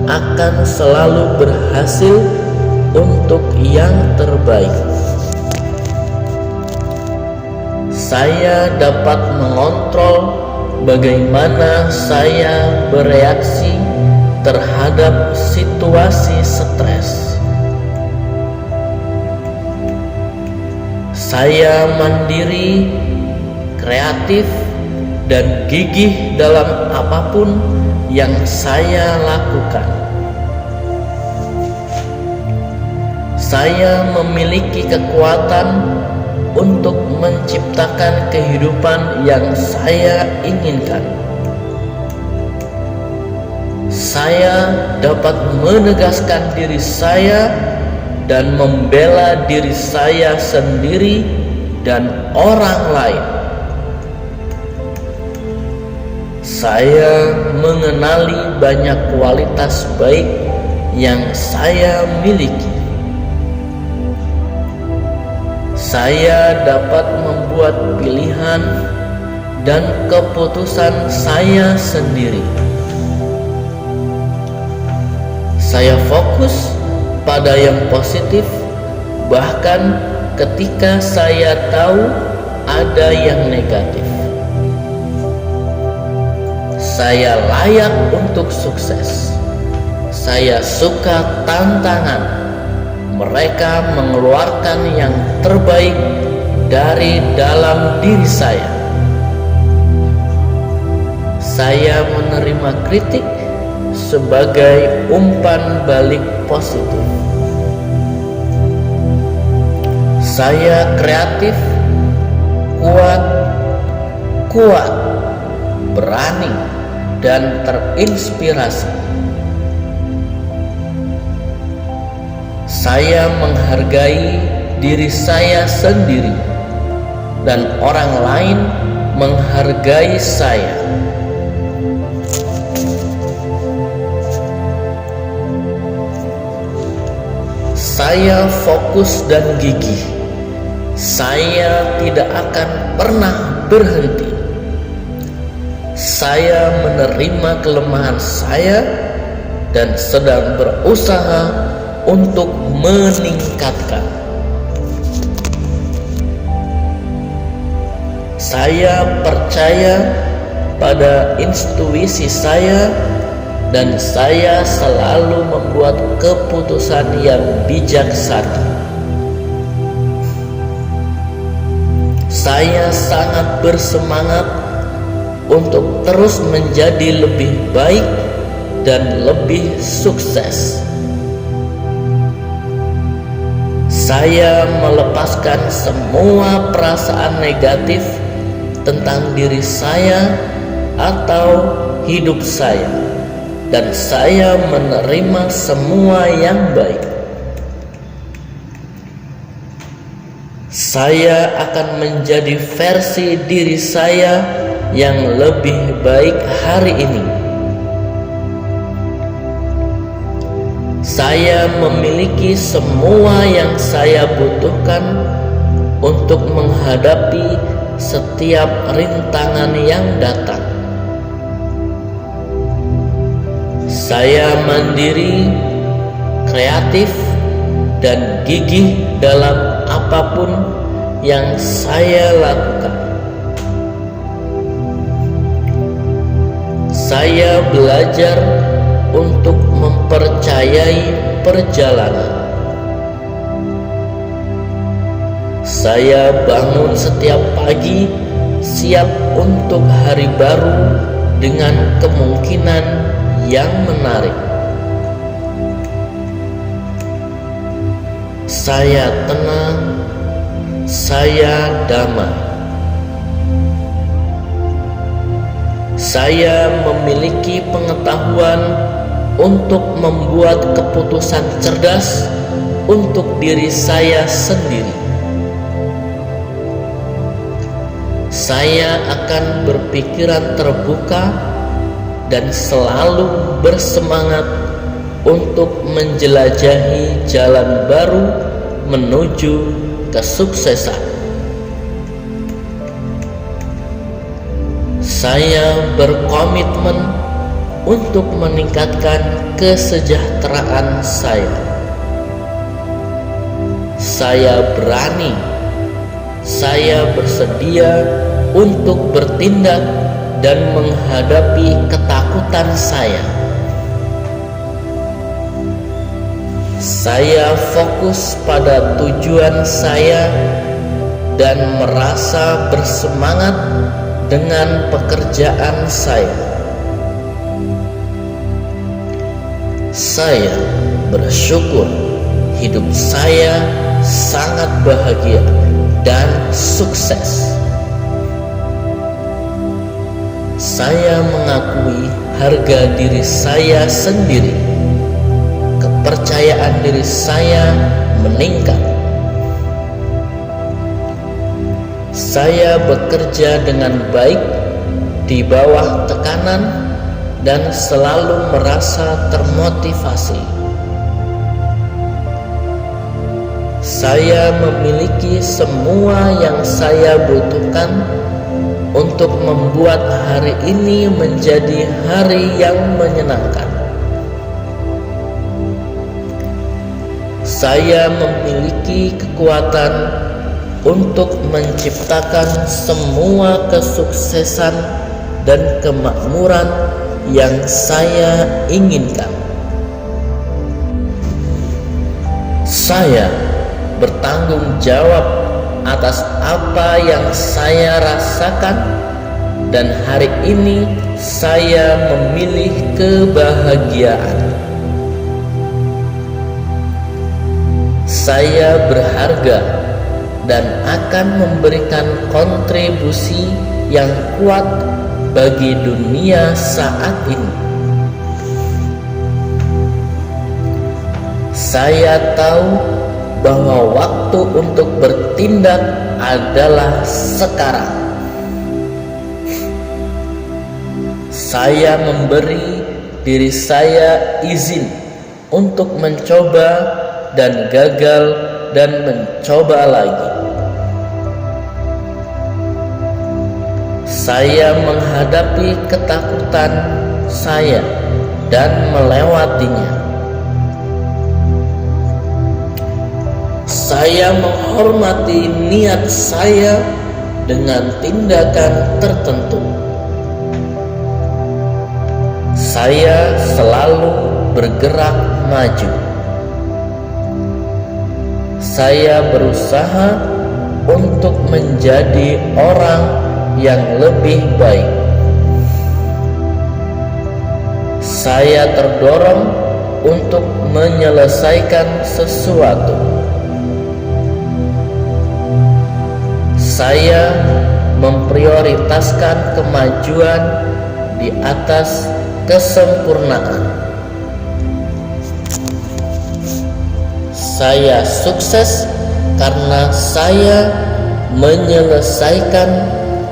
S1: akan selalu berhasil untuk yang terbaik. Saya dapat mengontrol bagaimana saya bereaksi terhadap situasi stres. Saya mandiri, kreatif, dan gigih dalam apapun yang saya lakukan. Saya memiliki kekuatan untuk menciptakan kehidupan yang saya inginkan. Saya dapat menegaskan diri saya dan membela diri saya sendiri dan orang lain. Saya mengenali banyak kualitas baik yang saya miliki. Saya dapat membuat pilihan dan keputusan saya sendiri. Saya fokus pada yang positif, bahkan ketika saya tahu ada yang negatif. Saya layak untuk sukses. Saya suka tantangan. Mereka mengeluarkan yang terbaik dari dalam diri saya. Saya menerima kritik sebagai umpan balik positif. Saya kreatif, kuat, berani, dan terinspirasi. Saya menghargai diri saya sendiri, dan orang lain menghargai saya. Saya fokus dan gigih. Saya tidak akan pernah berhenti. Saya menerima kelemahan saya dan sedang berusaha untuk meningkatkan. Saya percaya pada intuisi saya dan saya selalu membuat keputusan yang bijaksana. Saya sangat bersemangat untuk terus menjadi lebih baik dan lebih sukses. Saya melepaskan semua perasaan negatif tentang diri saya atau hidup saya, dan saya menerima semua yang baik. Saya akan menjadi versi diri saya yang lebih baik hari ini. Saya memiliki semua yang saya butuhkan untuk menghadapi setiap rintangan yang datang. Saya mandiri, kreatif, dan gigih dalam apapun yang saya lakukan. Saya belajar untuk mempercayai perjalanan. Saya bangun setiap pagi siap untuk hari baru dengan kemungkinan yang menarik. Saya tenang, saya damai. Saya memiliki pengetahuan untuk membuat keputusan cerdas untuk diri saya sendiri. Saya akan berpikiran terbuka dan selalu bersemangat untuk menjelajahi jalan baru menuju kesuksesan. Saya berkomitmen untuk meningkatkan kesejahteraan saya. Saya berani, saya bersedia untuk bertindak dan menghadapi ketakutan saya. Saya fokus pada tujuan saya dan merasa bersemangat dengan pekerjaan saya. Saya bersyukur hidup saya sangat bahagia dan sukses. Saya mengakui harga diri saya sendiri. Kepercayaan diri saya meningkat. Saya bekerja dengan baik di bawah tekanan dan selalu merasa termotivasi. Saya memiliki semua yang saya butuhkan untuk membuat hari ini menjadi hari yang menyenangkan. Saya memiliki kekuatan untuk menciptakan semua kesuksesan dan kemakmuran yang saya inginkan. Saya bertanggung jawab atas apa yang saya rasakan, dan hari ini saya memilih kebahagiaan. Saya berharga dan akan memberikan kontribusi yang kuat bagi dunia saat ini. Saya tahu bahwa waktu untuk bertindak adalah sekarang. Saya memberi diri saya izin untuk mencoba dan gagal dan mencoba lagi. Saya menghadapi ketakutan saya dan melewatinya. Saya menghormati niat saya dengan tindakan tertentu. Saya selalu bergerak maju. Saya berusaha untuk menjadi orang yang lebih baik. Saya terdorong untuk menyelesaikan sesuatu. Saya memprioritaskan kemajuan di atas kesempurnaan. Saya sukses karena saya menyelesaikan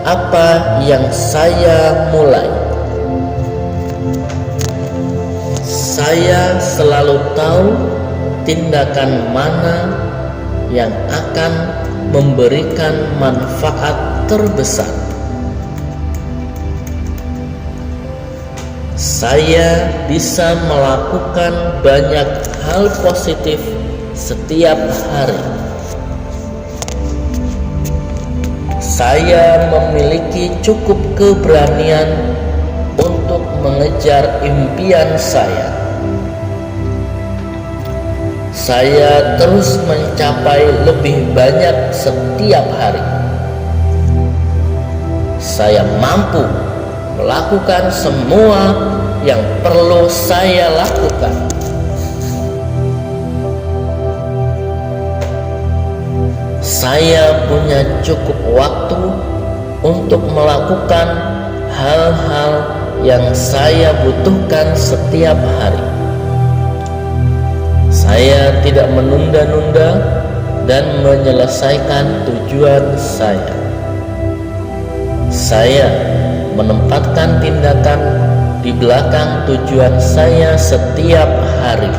S1: apa yang saya mulai. Saya selalu tahu tindakan mana yang akan memberikan manfaat terbesar. Saya bisa melakukan banyak hal positif setiap hari. Saya memiliki cukup keberanian untuk mengejar impian saya. Saya terus mencapai lebih banyak setiap hari. Saya mampu melakukan semua yang perlu saya lakukan. Saya punya cukup waktu untuk melakukan hal-hal yang saya butuhkan setiap hari. Saya tidak menunda-nunda dan menyelesaikan tujuan saya. Saya menempatkan tindakan di belakang tujuan saya setiap hari.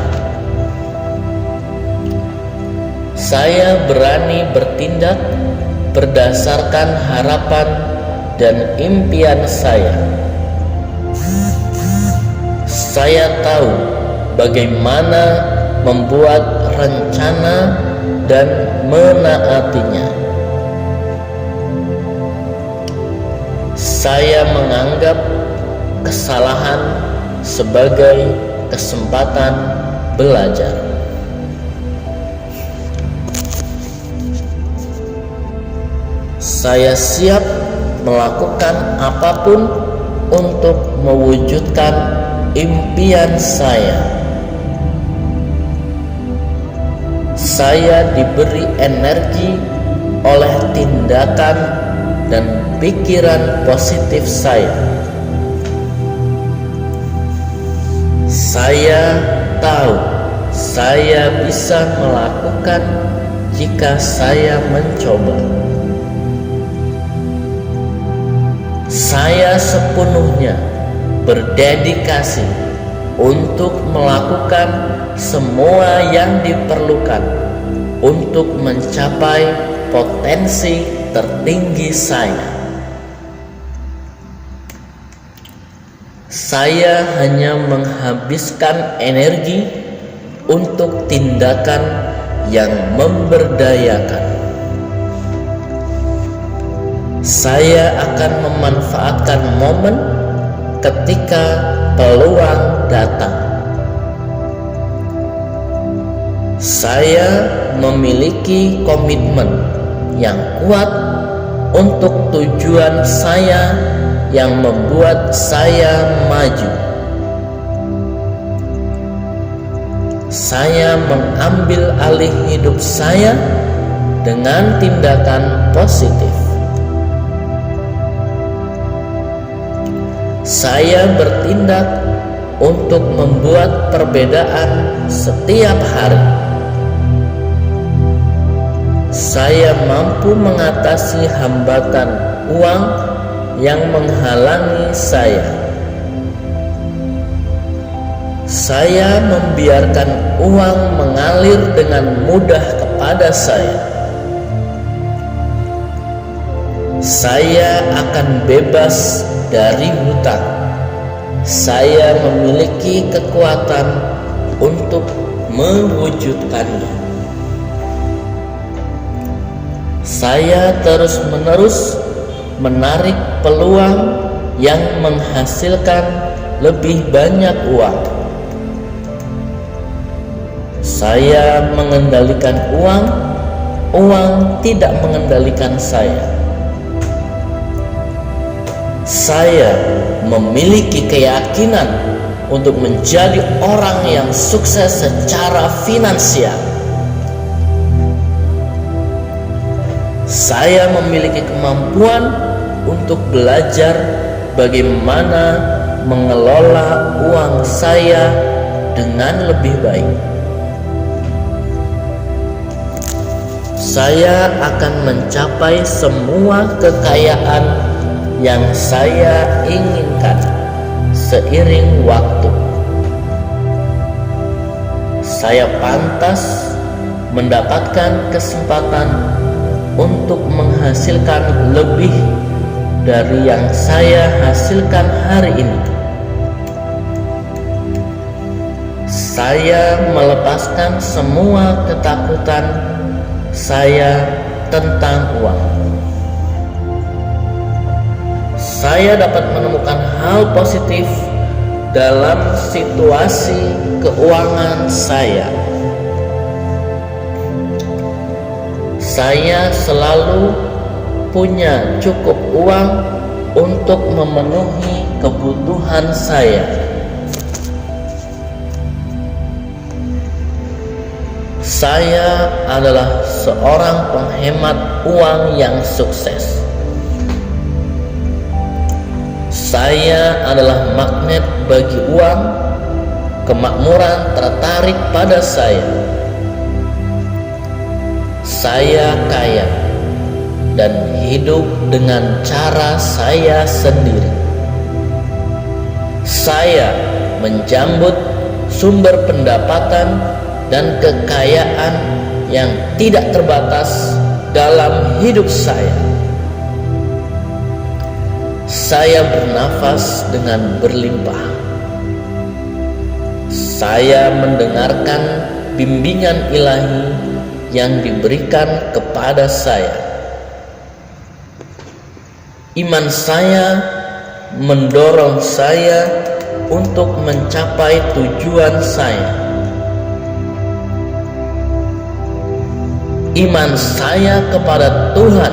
S1: Saya berani bertindak berdasarkan harapan dan impian saya. Saya tahu bagaimana membuat rencana dan menaatinya. Saya menganggap kesalahan sebagai kesempatan belajar. Saya siap melakukan apapun untuk mewujudkan impian saya. Saya diberi energi oleh tindakan dan pikiran positif saya. Saya tahu saya bisa melakukan jika saya mencoba. Saya sepenuhnya berdedikasi untuk melakukan semua yang diperlukan untuk mencapai potensi tertinggi saya. Saya hanya menghabiskan energi untuk tindakan yang memberdayakan. Saya akan memanfaatkan momen ketika peluang datang. Saya memiliki komitmen yang kuat untuk tujuan saya yang membuat saya maju. Saya mengambil alih hidup saya dengan tindakan positif. Saya bertindak untuk membuat perbedaan setiap hari. Saya mampu mengatasi hambatan uang yang menghalangi saya. Saya membiarkan uang mengalir dengan mudah kepada saya. Saya akan bebas dari hutang. Saya memiliki kekuatan untuk mewujudkannya. Saya terus-menerus menarik peluang yang menghasilkan lebih banyak uang. Saya mengendalikan uang, uang tidak mengendalikan saya. Saya memiliki keyakinan untuk menjadi orang yang sukses secara finansial. Saya memiliki kemampuan untuk belajar bagaimana mengelola uang saya dengan lebih baik. Saya akan mencapai semua kekayaan yang saya inginkan seiring waktu. Saya pantas mendapatkan kesempatan untuk menghasilkan lebih dari yang saya hasilkan hari ini. Saya melepaskan semua ketakutan saya tentang uang. Saya dapat menemukan hal positif dalam situasi keuangan saya. Saya selalu punya cukup uang untuk memenuhi kebutuhan saya. Saya adalah seorang penghemat uang yang sukses. Saya adalah magnet bagi uang. Kemakmuran tertarik pada saya. Saya kaya dan hidup dengan cara saya sendiri. Saya menjambut sumber pendapatan dan kekayaan yang tidak terbatas dalam hidup saya. Saya bernafas dengan berlimpah. Saya mendengarkan bimbingan ilahi yang diberikan kepada saya. Iman saya mendorong saya untuk mencapai tujuan saya. Iman saya kepada Tuhan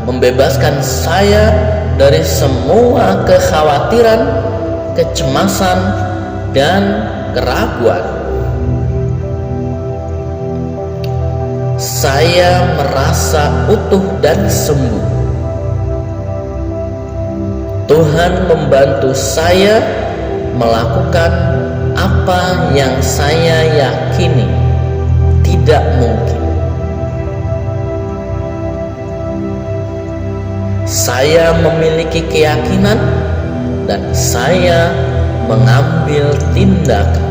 S1: membebaskan saya dari semua kekhawatiran, kecemasan, dan keraguan. Saya merasa utuh dan sembuh. Tuhan membantu saya melakukan apa yang saya yakini tidak mungkin. Saya memiliki keyakinan dan saya mengambil tindakan.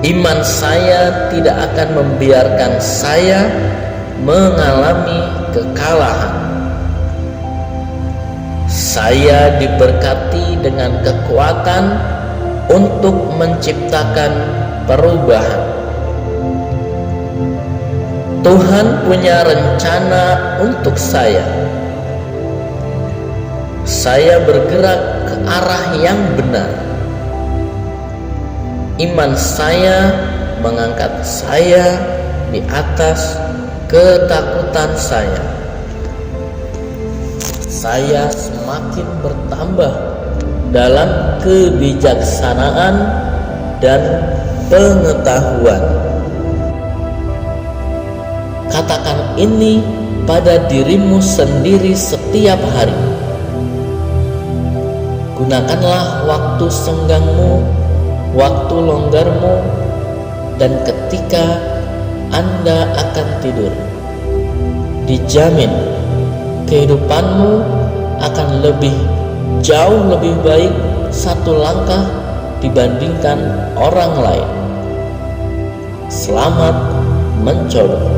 S1: Iman saya tidak akan membiarkan saya mengalami kekalahan. Saya diberkati dengan kekuatan untuk menciptakan perubahan. Tuhan punya rencana untuk saya. Saya bergerak ke arah yang benar. Iman saya mengangkat saya di atas ketakutan saya. Saya semakin bertambah dalam kebijaksanaan dan pengetahuan. Katakan ini pada dirimu sendiri setiap hari. Gunakanlah waktu senggangmu, waktu longgarmu, dan ketika Anda akan tidur. Dijamin kehidupanmu akan jauh lebih baik satu langkah dibandingkan orang lain. Selamat mencoba.